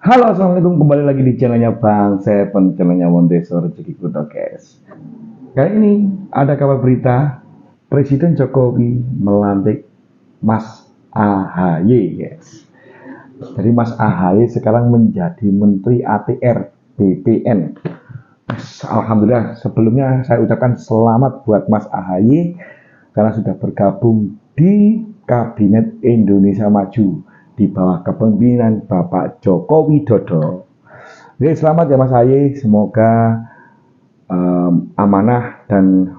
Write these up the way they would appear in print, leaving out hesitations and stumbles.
Halo, assalamualaikum. Kembali lagi di channelnya Bang Seven, channelnya Wondeso Rezeki Kudo, guys. Kali ini ada kabar berita Presiden Jokowi melantik Mas AHY, guys. Jadi Mas AHY sekarang menjadi Menteri ATR BPN. Alhamdulillah, sebelumnya saya ucapkan selamat buat Mas AHY karena sudah bergabung di Kabinet Indonesia Maju di bawah kepemimpinan Bapak Joko Widodo. Oke, selamat ya Mas AHY, semoga amanah dan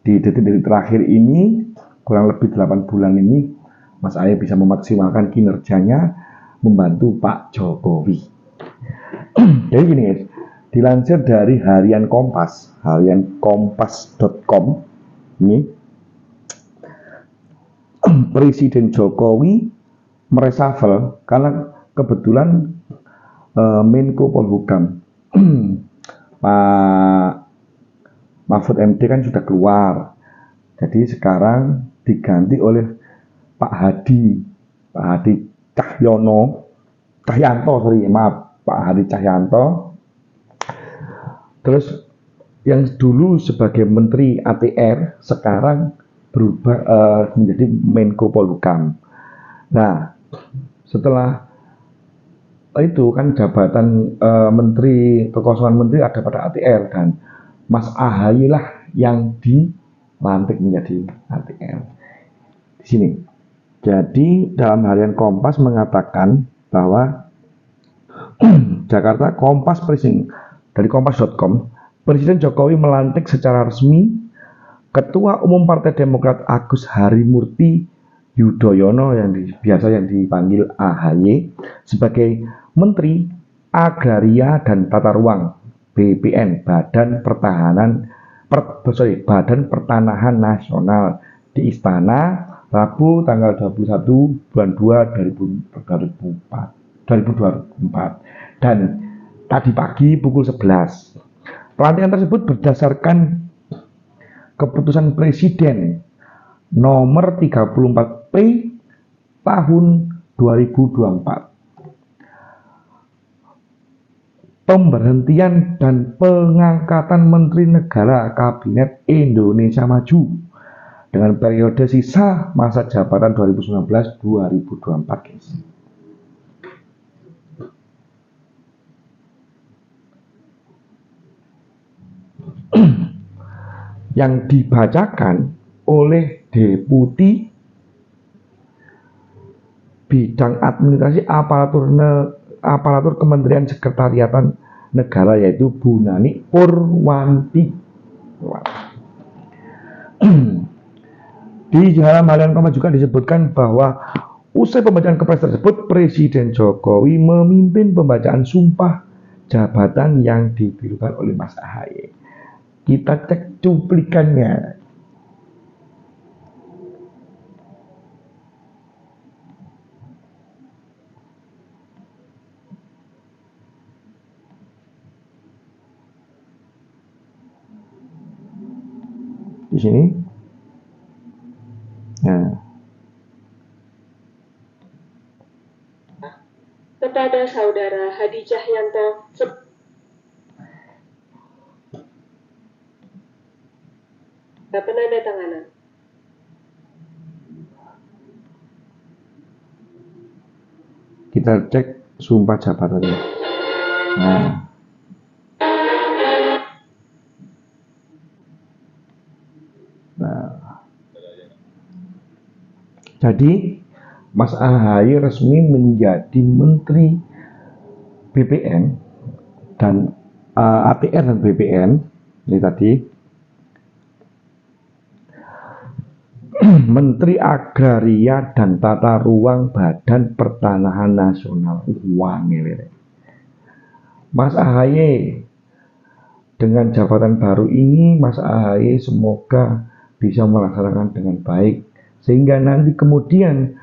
di detik-detik terakhir ini, kurang lebih 8 bulan ini, Mas AHY bisa memaksimalkan kinerjanya membantu Pak Jokowi. Jadi gini guys, dilansir dari harian kompas.com, ini Presiden Jokowi mereshuffle karena kebetulan Menko Polhukam Pak Mahfud MD kan sudah keluar, jadi sekarang diganti oleh Pak Hadi Cahyanto, Pak Hadi Cahyanto. Terus yang dulu sebagai Menteri ATR sekarang berubah menjadi Menko Polhukam. Nah, setelah itu kan jabatan menteri, kekosongan menteri ada pada ATR, dan Mas AHY lah yang dilantik menjadi ATR di sini. Jadi dalam harian Kompas mengatakan bahwa Jakarta Kompas Presiden dari kompas.com, Presiden Jokowi melantik secara resmi Ketua Umum Partai Demokrat Agus Harimurti Yudhoyono yang biasa dipanggil AHY sebagai Menteri Agraria dan Tata Ruang BPN Badan Pertanahan Nasional di Istana Rabu tanggal 21 bulan 2 2024 dan tadi pagi pukul 11. Pelantikan tersebut berdasarkan keputusan Presiden nomor 34P tahun 2024. Pemberhentian dan pengangkatan Menteri Negara Kabinet Indonesia Maju dengan periode sisa masa jabatan 2019-2024, guys. Yang dibacakan oleh Deputi Bidang Administrasi Aparatur Kementerian Sekretariatan Negara, yaitu Bu Nani Purwanti. Di dalam harian Kompas juga disebutkan bahwa usai pembacaan kepres tersebut, Presiden Jokowi memimpin pembacaan sumpah jabatan yang diberikan oleh Mas AHY. Kita cek cuplikannya. Di sini. Nah. Kepada Saudara Hadi Cahyanto penandatanganan. Kita cek sumpah jabatannya. Jadi Mas AHY resmi menjadi Menteri BPN dan ATR dan BPN ini tadi. Menteri Agraria dan Tata Ruang Badan Pertanahan Nasional. Mas AHY dengan jabatan baru ini, Mas AHY semoga bisa melaksanakan dengan baik, sehingga nanti kemudian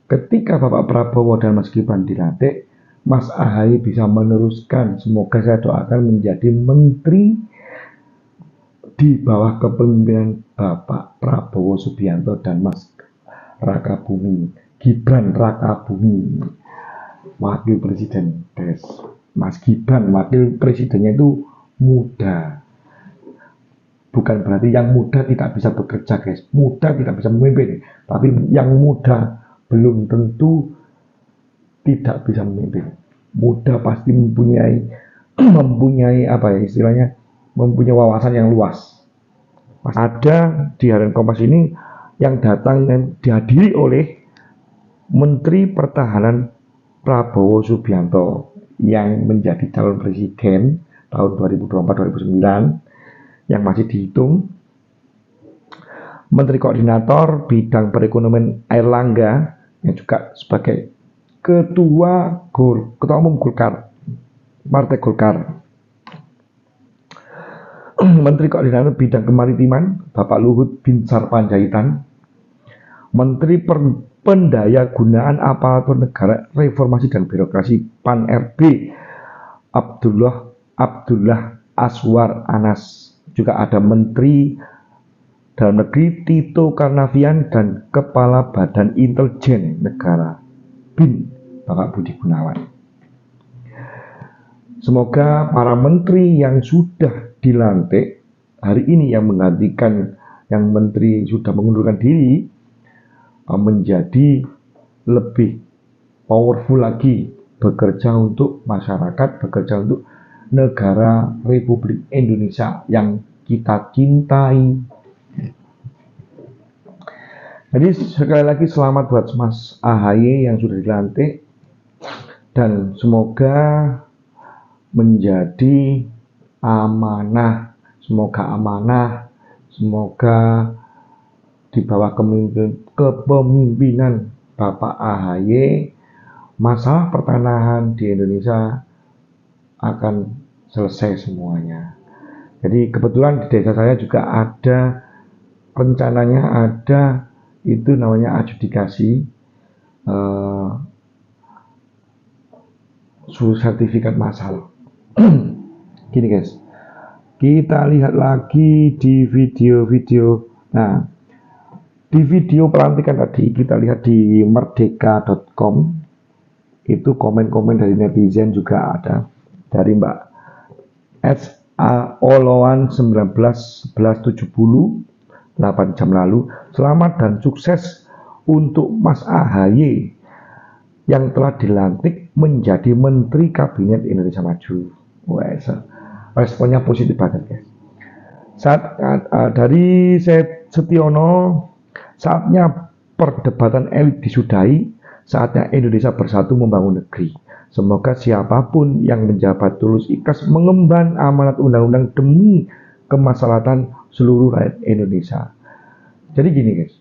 ketika Bapak Prabowo dan Mas Gibran dilantik, Mas AHY bisa meneruskan. Semoga saya doakan menjadi menteri di bawah kepemimpinan Bapak Prabowo Subianto dan Mas Gibran Rakabuming. wakil presiden Des. Mas Gibran wakil presidennya itu muda. Bukan berarti yang muda tidak bisa bekerja, guys. Muda tidak bisa memimpin, tapi yang muda belum tentu tidak bisa memimpin. Muda pasti mempunyai mempunyai apa ya istilahnya, mempunyai wawasan yang luas. Ada di Harian Kompas ini yang datang dan dihadiri oleh Menteri Pertahanan Prabowo Subianto yang menjadi calon presiden tahun 2024-2029 yang masih dihitung, Menteri Koordinator Bidang Perekonomian Airlangga yang juga sebagai Ketua Umum Golkar, Partai Golkar, Menteri Koordinator Bidang Kemaritiman Bapak Luhut Binsar Panjaitan, Menteri Pendayagunaan Aparatur Negara Reformasi dan Birokrasi PAN RB Abdullah Aswar Anas. Juga ada Menteri Dalam Negeri Tito Karnavian dan Kepala Badan Intelijen Negara BIN Bapak Budi Gunawan. Semoga para menteri yang sudah dilantik hari ini yang menggantikan yang menteri sudah mengundurkan diri menjadi lebih powerful lagi, bekerja untuk masyarakat, bekerja untuk negara Republik Indonesia yang kita cintai. Jadi sekali lagi selamat buat Mas AHY yang sudah dilantik, dan semoga menjadi amanah, semoga di bawah kepemimpinan Bapak AHY masalah pertanahan di Indonesia akan selesai semuanya. Jadi kebetulan di desa saya juga ada rencananya, ada itu namanya adjudikasi sertifikat massal. Gini guys, kita lihat lagi di video-video. Nah, di video pelantikan tadi kita lihat di merdeka.com itu komen-komen dari netizen juga ada, dari Mbak Oloan 1970 8 jam lalu. Selamat dan sukses untuk Mas AHY yang telah dilantik menjadi Menteri Kabinet Indonesia Maju. Wes, responnya positif banget guys. Dari Setiono, saatnya perdebatan elit disudahi, saatnya Indonesia bersatu membangun negeri. Semoga siapapun yang menjabat tulus ikhlas mengemban amanat undang-undang demi kemaslahatan seluruh rakyat Indonesia. Jadi gini guys,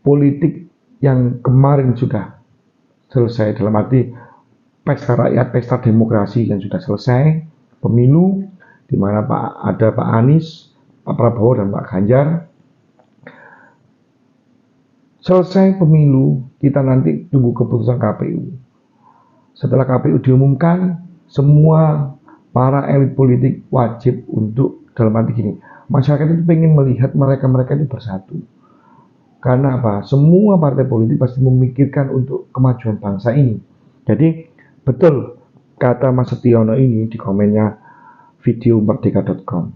politik yang kemarin sudah selesai, dalam arti pesta rakyat, pesta demokrasi yang sudah selesai, pemilu di mana ada Pak Anies, Pak Prabowo dan Pak Ganjar. Selesai pemilu, kita nanti tunggu keputusan KPU. Setelah KPU diumumkan, semua para elit politik wajib untuk, dalam arti gini, masyarakat itu pengen melihat mereka-mereka itu bersatu. Karena apa? Semua partai politik pasti memikirkan untuk kemajuan bangsa ini. Jadi betul kata Mas Setiono ini di komennya video merdeka.com.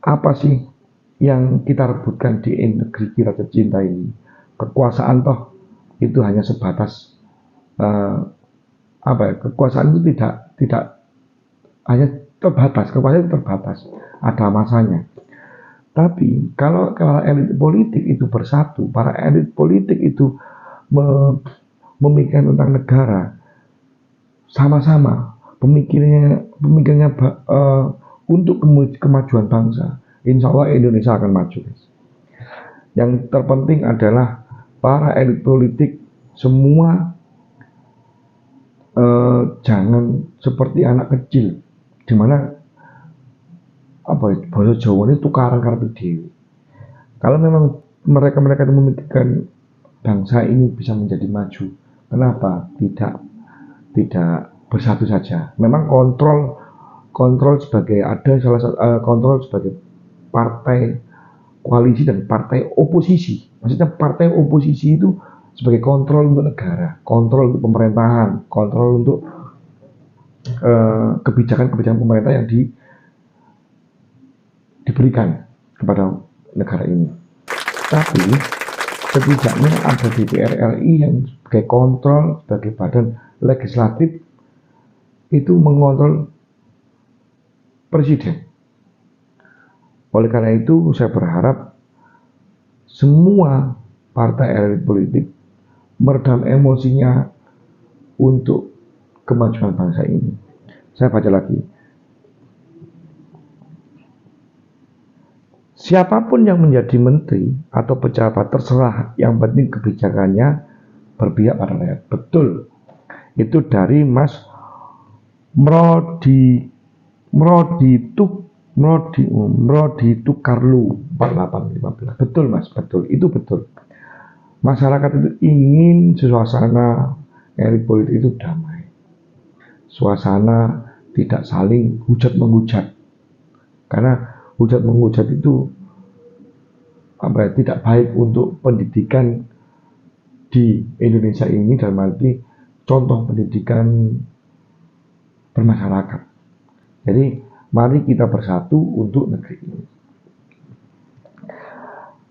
Apa sih yang kita rebutkan di negeri kita tercinta ini? Kekuasaan toh itu hanya sebatas kekuasaan itu tidak hanya terbatas, kekuasaan itu terbatas, ada masanya. Tapi kalau elit politik itu bersatu, para elit politik itu memikirkan tentang negara, sama-sama pemikirannya untuk kemajuan bangsa, insya Allah Indonesia akan maju guys. Yang terpenting adalah para elit politik semua jangan seperti anak kecil, dimana bahasa Jawa ini tukaran karena dewi. Kalau memang mereka itu memikirkan bangsa ini bisa menjadi maju, kenapa tidak bersatu saja? Memang kontrol sebagai kontrol sebagai partai koalisi dan partai oposisi. Maksudnya partai oposisi itu sebagai kontrol untuk negara, kontrol untuk pemerintahan, kontrol untuk kebijakan-kebijakan pemerintah yang diberikan kepada negara ini. Tapi setidaknya ada DPR RI yang sebagai kontrol, sebagai badan legislatif itu mengontrol presiden. Oleh karena itu saya berharap semua partai elit politik meredam emosinya untuk kemajuan bangsa ini. Saya baca lagi. Siapapun yang menjadi menteri atau pejabat terserah, yang penting kebijakannya berpihak pada rakyat. Betul. Itu dari Mas Mrodi Tukarlu 4815. Betul Mas, betul. Itu betul. Masyarakat itu ingin suasana elit politik itu damai. Suasana tidak saling hujat-menghujat. Karena hujat-menghujat itu tidak baik untuk pendidikan di Indonesia ini, dalam arti contoh pendidikan bermasyarakat. Jadi mari kita bersatu untuk negeri ini.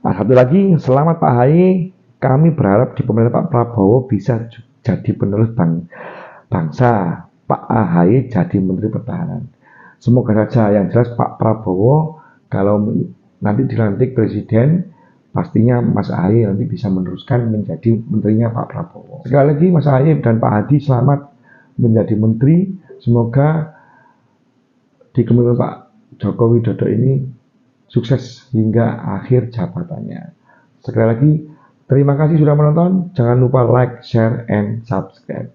Nah, satu lagi, selamat Pak Ahy. Kami berharap di pemerintahan Pak Prabowo bisa jadi penerus bangsa. Pak Ahy jadi Menteri Pertahanan. Semoga saja. Yang jelas Pak Prabowo kalau nanti dilantik presiden, pastinya Mas Ahy nanti bisa meneruskan menjadi menterinya Pak Prabowo. Sekali lagi Mas Ahy dan Pak Hadi selamat menjadi menteri. Semoga di kepemimpinan Pak Joko Widodo ini sukses hingga akhir jabatannya. Sekali lagi terima kasih sudah menonton. Jangan lupa like, share, and subscribe.